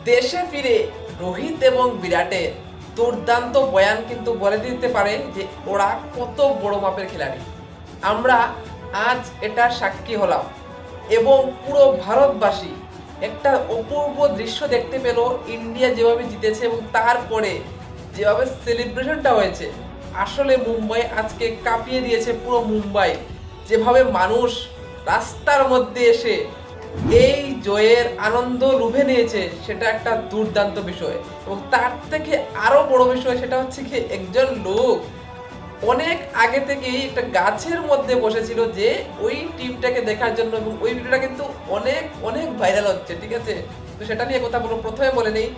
দেশে ফিরে রোহিত এবং বিরাটের দুর্দান্ত বয়ান কিন্তু বলে দিতে পারে যে ওরা কত বড় মাপের খেলাড়ি। আমরা আজ এটার সাক্ষী হলাম এবং পুরো ভারতবাসী একটা অপূর্ব দৃশ্য দেখতে পেল। ইন্ডিয়া যেভাবে জিতেছে এবং তারপরে যেভাবে সেলিব্রেশনটা হয়েছে, আসলে মুম্বাই আজকে কাঁপিয়ে দিয়েছে পুরো মুম্বাই। যেভাবে মানুষ রাস্তার মধ্যে এসে এই জয়ের আনন্দ লুভে নিয়েছে, সেটা একটা দুর্দান্ত বিষয়। এবং তার থেকে আরো বড় বিষয় সেটা হচ্ছে কি, একজন লোক অনেক আগে থেকেই একটা গাছের মধ্যে বসেছিল যে ওই টিমটাকে দেখার জন্য, এবং ওই ভিডিওটা কিন্তু অনেক অনেক ভাইরাল হচ্ছে, ঠিক আছে। তো সেটা নিয়ে কথা বলবো। প্রথমে বলে নেই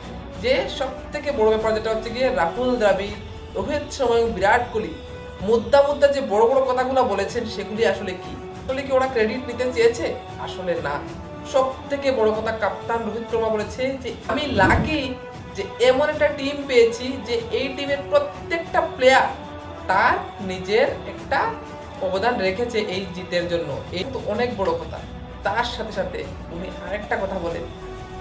যে সব থেকে বড় ব্যাপার যেটা হচ্ছে গিয়ে রাহুল দ্রাবিড়, রোহিত শর্মা এবং বিরাট কোহলি মুদ্রা মুদ্রা যে বড় বড় কথাগুলো বলেছেন, সেগুলি আসলে কি? আসলে কি ওরা ক্রেডিট নিতে চেয়েছে? আসলে না। সব থেকে বড় কথা কাপ্তান রোহিত শর্মা বলেছে যে আমি লাকি যে এমন একটা টিম পেয়েছি যে এই টিমের প্রত্যেকটা প্লেয়ার তার নিজের একটা অবদান রেখেছে এই জিতের জন্য। এই তো অনেক বড় কথা। তার সাথে সাথে উনি আরেকটা কথা বলেন,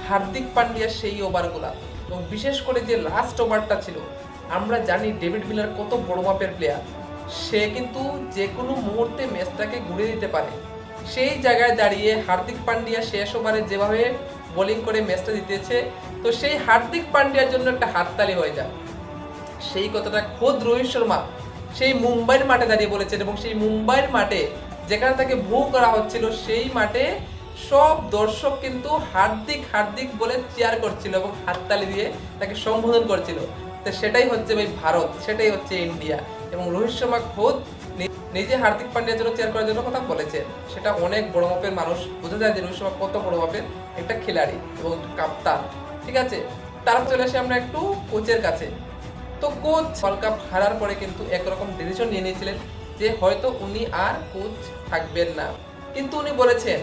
হার্দিক পান্ডিয়ার সেই ওভারগুলা, এবং বিশেষ করে যে লাস্ট ওভারটা ছিল, আমরা জানি ডেভিড মিলার কত বড় মাপের প্লেয়ার, সে কিন্তু যে কোনো মুহূর্তে ম্যাচটাকে ঘুরে দিতে পারে। সেই জায়গায় দাঁড়িয়ে হার্দিক পান্ডিয়া শেষ ওভারে যেভাবে বোলিং করে ম্যাচটা জিতেছে, তো সেই হার্দিক পান্ডিয়ার জন্য একটা হাততালি হয়ে যায়। সেই কথাটা খোদ রোহিত শর্মা সেই মুম্বাইয়ের মাঠে দাঁড়িয়ে বলেছেন, এবং সেই মুম্বাইয়ের মাঠে যেখানে তাকে ভু করা হচ্ছিল, সেই মাঠে সব দর্শক কিন্তু হার্দিক হার্দিক বলে চেয়ার করছিল এবং হাততালি দিয়ে তাকে সম্বোধন করছিল। তো সেটাই হচ্ছে ভাই ভারত, সেটাই হচ্ছে ইন্ডিয়া। এবং রোহিত শর্মা খোদ নিজে হার্দিক পান্ডিয়ার জন্য চেয়ার করার জন্য কথা বলেছেন। সেটা অনেক বড় মাপের, মানুষ বোঝা যায় যে রোহিত শর্মা কত বড় মাপের একটা খেলাড়ি এবং কাপ্তান, ঠিক আছে। তারপর চলে আসি আমরা একটু কোচের কাছে। তো কোচ ওয়ার্ল্ড কাপ হারার পরে কিন্তু একরকম ডিসিশন নিয়ে নিয়েছিলেন যে হয়তো উনি আর কোচ থাকবেন না। কিন্তু উনি বলেছেন,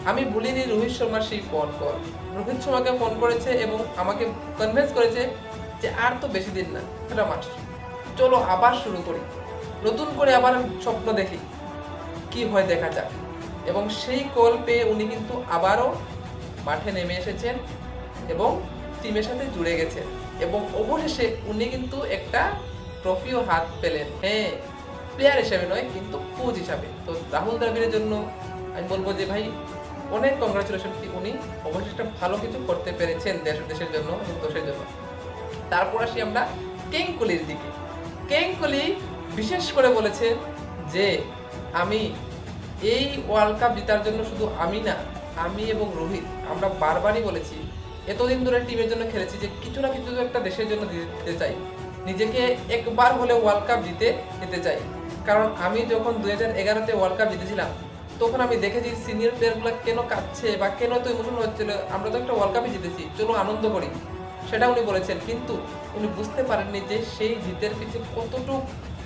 আমি বলিনি রোহিত শর্মার সেই ফোন কল। রোহিত শর্মাকে ফোন করেছে এবং আমাকে কনভিন্স করেছে যে আর তো বেশি দিন না, একটা মাস, চলো আবার শুরু করি, নতুন করে আবার স্বপ্ন দেখি, কি হয় দেখা যাক। এবং সেই কল পেয়ে উনি কিন্তু আবারও মাঠে নেমে এসেছেন এবং টিমের সাথে জুড়ে গেছেন। এবং অবশেষে উনি কিন্তু একটা ট্রফিও হাত পেলেন, হ্যাঁ প্লেয়ার হিসাবে নয়, কিন্তু কোচ হিসাবে। তো রাহুল দ্রাবিড়ের জন্য আমি বলবো যে ভাই অনেক কংগ্রাচুলেশন, কি উনি অবশ্যই একটা ভালো কিছু করতে পেরেছেন দেশের জন্য এবং দেশের জন্য। তারপর আসি আমরা কিং কোহলির দিকে। কিং কোহলি বিশেষ করে বলেছেন যে আমি এই ওয়ার্ল্ড কাপ জেতার জন্য শুধু আমি না, আমি এবং রোহিত আমরা বারবারই বলেছি, এতদিন ধরে টিমের জন্য খেলেছি যে কিছু না কিছু একটা দেশের জন্য দিতে চাই, নিজেকে একবার হলে ওয়ার্ল্ড কাপ দিতে চাই। কারণ আমি যখন 2011-তে ওয়ার্ল্ড কাপ জিতেছিলাম, তখন আমি দেখেছি সিনিয়র প্লেয়ারগুলো কেন কাঁদছে বা কেন এত ইমোশন হচ্ছিল। আমরা তো একটা ওয়ার্ল্ড কাপই জিতেছি, চলো আনন্দ করি, সেটা উনি বলেছেন। কিন্তু উনি বুঝতে পারেননি যে সেই জিতের পিছনে কতটুকু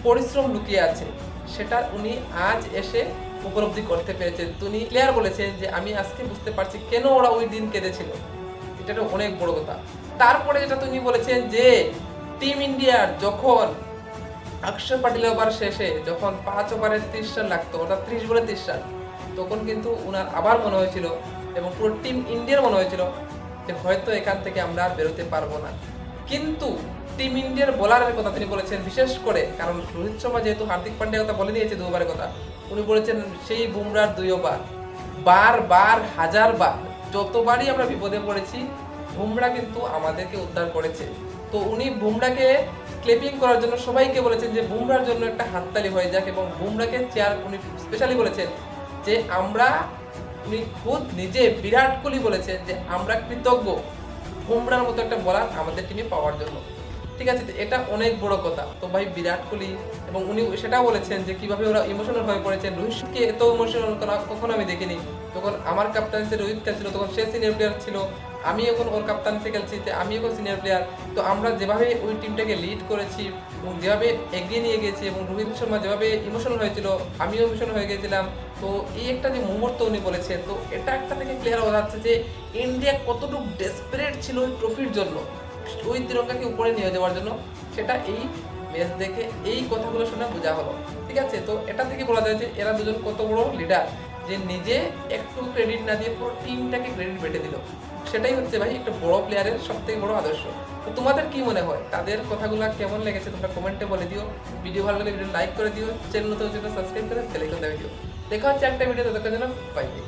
পরিশ্রম লুকিয়ে আছে, সেটা উনি আজ এসে উপলব্ধি করতে পেরেছেন। উনি ক্লিয়ার বলেছেন যে আমি আজকে বুঝতে পারছি কেন ওরা ওই দিন কেঁদেছিল, এটা অনেক বড় কথা। তারপরে যেটা তুমি বলেছেন যে টিম ইন্ডিয়ার যখন অক্ষর পাটিলের ওভার শেষে যখন 5 ওভারে 30 রান লাগতো, অর্থাৎ 30 বলে 30 রান, তখন কিন্তু উনার আবার মনে হয়েছিল এবং পুরো টিম ইন্ডিয়ার মনে হয়েছিল যে হয়তো এখান থেকে আমরা আর বেরোতে পারবো না। কিন্তু টিম ইন্ডিয়ার বোলারের কথা তিনি বলেছেন, বিশেষ করে কারণ রোহিত শর্মা যেহেতু হার্দিক পান্ডিয়ার কথা বলে নিয়েছে 2 ওভারের কথা, উনি বলেছেন সেই বুমরার 2 ওভার, বারবার হাজারবার যতবারই আমরা বিপদে পড়েছি, বুমরা কিন্তু আমাদেরকে উদ্ধার করেছে। তো উনি বুমরাকে ক্লিপিং করার জন্য সবাইকে বলেছেন যে বুমরার জন্য একটা হাততালি হয়ে যাক, এবং বুমরাকে চেয়ার উনি স্পেশালি বলেছেন যে আমরা, উনি খুদ নিজে বিরাট কোহলি বলেছেন যে আমরা কৃতজ্ঞ বুমরার মতো একটা বোলার আমাদের টিমে পাওয়ার জন্য, ঠিক আছে। এটা অনেক বড় কথা। তো ভাই বিরাট কোহলি, এবং উনি সেটাও বলেছেন যে কিভাবে ওরা ইমোশনাল হয়ে পড়েছেন। রোহিতকে এত ইমোশনাল কখনো আমি দেখিনি। যখন আমার কাপ্তানসে রোহিত খেলছিল তখন সে সিনিয়র প্লেয়ার ছিল, আমি এখন ওর কাপ্তানসে খেলছি, আমি এখন সিনিয়র প্লেয়ার। তো আমরা যেভাবে ওই টিমটাকে লিড করেছি এবং যেভাবে এগিয়ে নিয়ে গেছি, এবং রোহিত শর্মা যেভাবে ইমোশনাল হয়েছিল, আমিও ইমোশনাল হয়ে গেছিলাম। তো এই একটা যে মুহূর্ত উনি বলেছেন, তো এটা একটা থেকে ক্লিয়ার হয়ে যাচ্ছে যে ইন্ডিয়া কতটুকু ডেসপারেট ছিল ওই ট্রফির জন্য, ওই তিরঙ্গাকে উপরে নিয়ে যাওয়ার জন্য। সেটা এই ম্যাচ দেখে এই কথাগুলো শুনে বোঝা হলো, ঠিক আছে। তো এটা থেকে বলা যায় যে এরা দুজন কত বড় লিডার, যে নিজে একটু ক্রেডিট না দিয়ে পুরো টিমটাকে ক্রেডিট বেটে দিল। সেটাই হচ্ছে ভাই একটা বড় প্লেয়ারের সবথেকে বড় আদর্শ। তো তোমাদের কি মনে হয়, তাদের কথাগুলো কেমন লেগেছে তোমরা কমেন্টে বলে দিও। ভিডিও ভালো লাগলে ভিডিও লাইক করে দিও, চ্যানেল নতুন সাবস্ক্রাইব করে বেল আইকন দাবিয়ে দিও। দেখা হচ্ছে একটা ভিডিও, ততক্ষণ যেন বাই বাই।